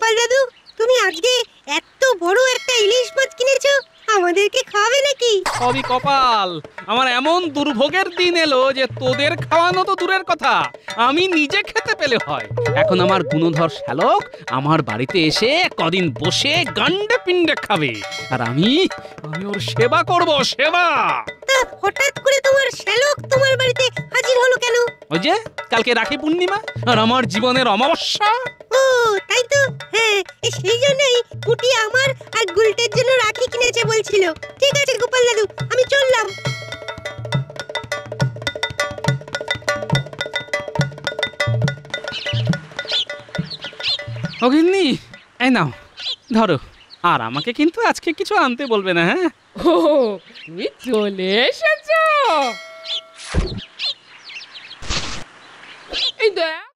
গোপাল দাদু, তুমি আজকে এত বড় একটা ইলিশ মাছ কিনেছো, আমাদেরকে খাওয়াবে নাকি? সবই কপাল। আমার এমন দুর্ভোগের দিন এলো যে তোদের খাওয়ানো তো দূরের কথা, আমি নিজে খেতে পেলে হয়। এখন আমার গুণধর শ্যালক আমার বাড়িতে এসে কদিন বসে গান্ডে পিণ্ডে খাবে, আর আমি ওর সেবা করব, সেবা। তা হঠাৎ করে তোমার শ্যালক তোমার বাড়িতে হাজির হলো কেন? ওই যে কালকে রাখি পূর্ণিমা আর আমার জীবনের অমাবস্যা। ও তাই তো, হ্যাঁ, সেই জন্যই কুটি আমার আর গুলটের জন্য রাখি কিনেছে বলছিল। ঠিক আছে গোপাল দাদু, আমি চললাম। ও গিন্নি, এই নাও ধরো। আর আমাকে কিন্তু আজকে কিছু আনতে বলবে না, হ্যাঁ? ও তুমি চলে এসেছো। এই দেখ